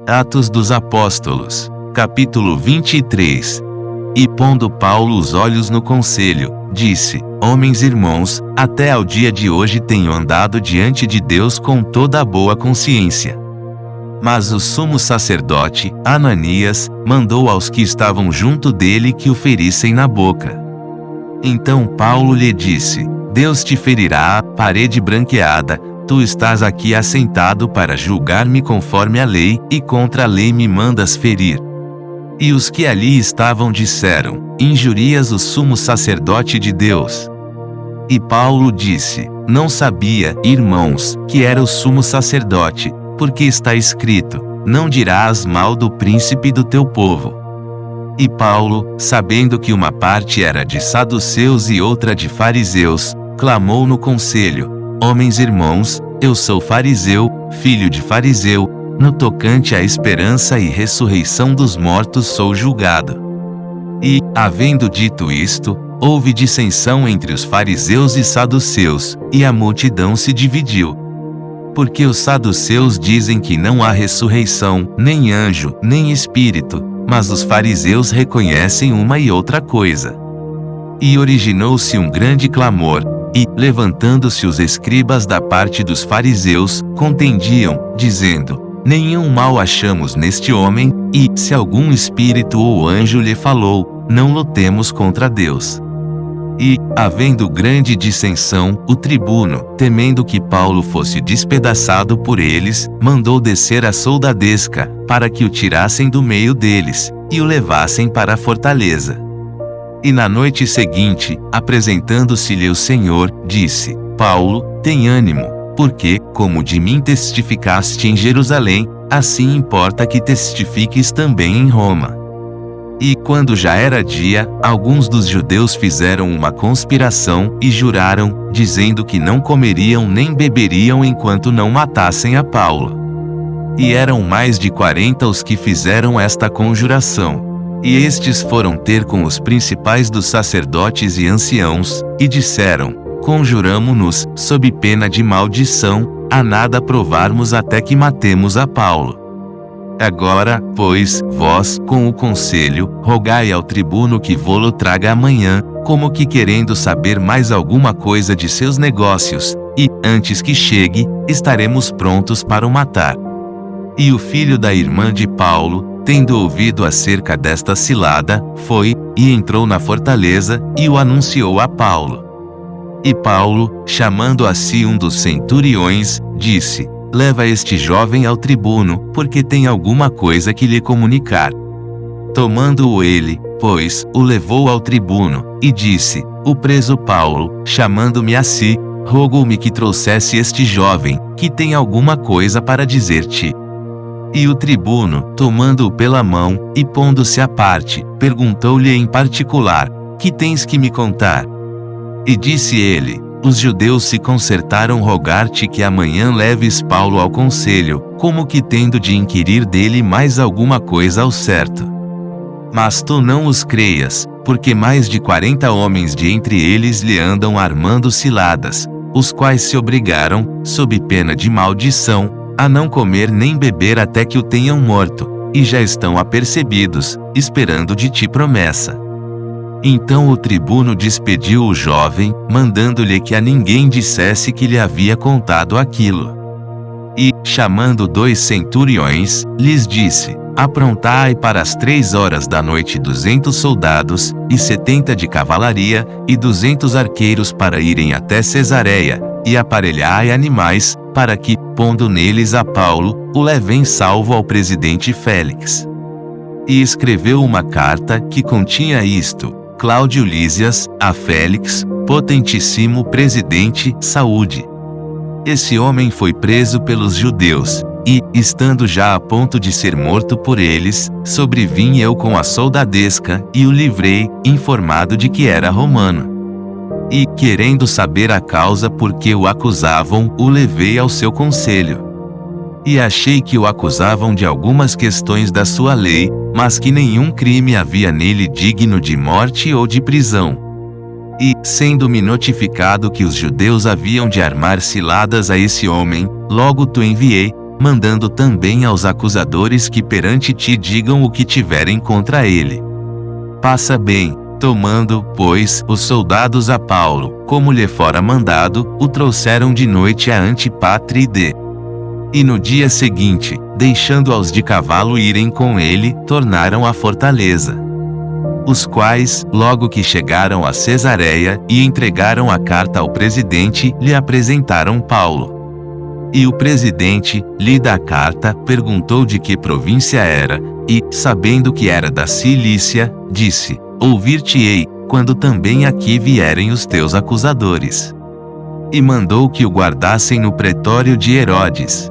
Atos dos Apóstolos, capítulo 23. E pondo Paulo os olhos no conselho, disse: Homens irmãos, até ao dia de hoje tenho andado diante de Deus com toda a boa consciência. Mas o sumo sacerdote, Ananias, mandou aos que estavam junto dele que o ferissem na boca. Então Paulo lhe disse: Deus te ferirá, parede branqueada. Tu estás aqui assentado para julgar-me conforme a lei, e contra a lei me mandas ferir. E os que ali estavam disseram: Injurias o sumo sacerdote de Deus. E Paulo disse: Não sabia, irmãos, que era o sumo sacerdote, porque está escrito: Não dirás mal do príncipe do teu povo. E Paulo, sabendo que uma parte era de saduceus e outra de fariseus, clamou no conselho: Homens irmãos, eu sou fariseu, filho de fariseu, no tocante à esperança e ressurreição dos mortos sou julgado. E, havendo dito isto, houve dissensão entre os fariseus e saduceus, e a multidão se dividiu. Porque os saduceus dizem que não há ressurreição, nem anjo, nem espírito, mas os fariseus reconhecem uma e outra coisa. E originou-se um grande clamor. E, levantando-se os escribas da parte dos fariseus, contendiam, dizendo: Nenhum mal achamos neste homem, e, se algum espírito ou anjo lhe falou, não lutemos contra Deus. E, havendo grande dissensão, o tribuno, temendo que Paulo fosse despedaçado por eles, mandou descer a soldadesca, para que o tirassem do meio deles, e o levassem para a fortaleza. E na noite seguinte, apresentando-se-lhe o Senhor, disse: Paulo, tem ânimo, porque, como de mim testificaste em Jerusalém, assim importa que testifiques também em Roma. E quando já era dia, alguns dos judeus fizeram uma conspiração, e juraram, dizendo que não comeriam nem beberiam enquanto não matassem a Paulo. E eram mais de 40 os que fizeram esta conjuração. E estes foram ter com os principais dos sacerdotes e anciãos, e disseram: Conjuramo-nos, sob pena de maldição, a nada provarmos até que matemos a Paulo. Agora, pois, vós, com o conselho, rogai ao tribuno que vô-lo traga amanhã, como que querendo saber mais alguma coisa de seus negócios, e, antes que chegue, estaremos prontos para o matar. E o filho da irmã de Paulo, tendo ouvido acerca desta cilada, foi, e entrou na fortaleza, e o anunciou a Paulo. E Paulo, chamando a si um dos centuriões, disse: Leva este jovem ao tribuno, porque tem alguma coisa que lhe comunicar. Tomando-o ele, pois, o levou ao tribuno, e disse: O preso Paulo, chamando-me a si, rogou-me que trouxesse este jovem, que tem alguma coisa para dizer-te. E o tribuno, tomando-o pela mão, e pondo-se à parte, perguntou-lhe em particular: Que tens que me contar? E disse ele: Os judeus se concertaram rogar-te que amanhã leves Paulo ao conselho, como que tendo de inquirir dele mais alguma coisa ao certo. Mas tu não os creias, porque mais de 40 homens de entre eles lhe andam armando ciladas, os quais se obrigaram, sob pena de maldição, a não comer nem beber até que o tenham morto, e já estão apercebidos, esperando de ti promessa. Então o tribuno despediu o jovem, mandando-lhe que a ninguém dissesse que lhe havia contado aquilo. E, chamando 2 centuriões, lhes disse: Aprontai para as 3 horas da noite 200 soldados, e 70 de cavalaria, e 200 arqueiros para irem até Cesareia, e aparelhai animais, para que, pondo neles a Paulo, o levem salvo ao presidente Félix. E escreveu uma carta que continha isto: Cláudio Lísias, a Félix, potentíssimo presidente, saúde. Esse homem foi preso pelos judeus, e, estando já a ponto de ser morto por eles, sobrevim eu com a soldadesca, e o livrei, informado de que era romano. E, querendo saber a causa por que o acusavam, o levei ao seu conselho. E achei que o acusavam de algumas questões da sua lei, mas que nenhum crime havia nele digno de morte ou de prisão. E, sendo-me notificado que os judeus haviam de armar ciladas a esse homem, logo te enviei, mandando também aos acusadores que perante ti digam o que tiverem contra ele. Passa bem. Tomando, pois, os soldados a Paulo, como lhe fora mandado, o trouxeram de noite a Antipátride. E no dia seguinte, deixando aos de cavalo irem com ele, tornaram à fortaleza. Os quais, logo que chegaram a Cesareia, e entregaram a carta ao presidente, lhe apresentaram Paulo. E o presidente, lida a carta, perguntou de que província era, e, sabendo que era da Cilícia, disse: Ouvir-te-ei, quando também aqui vierem os teus acusadores. E mandou que o guardassem no pretório de Herodes.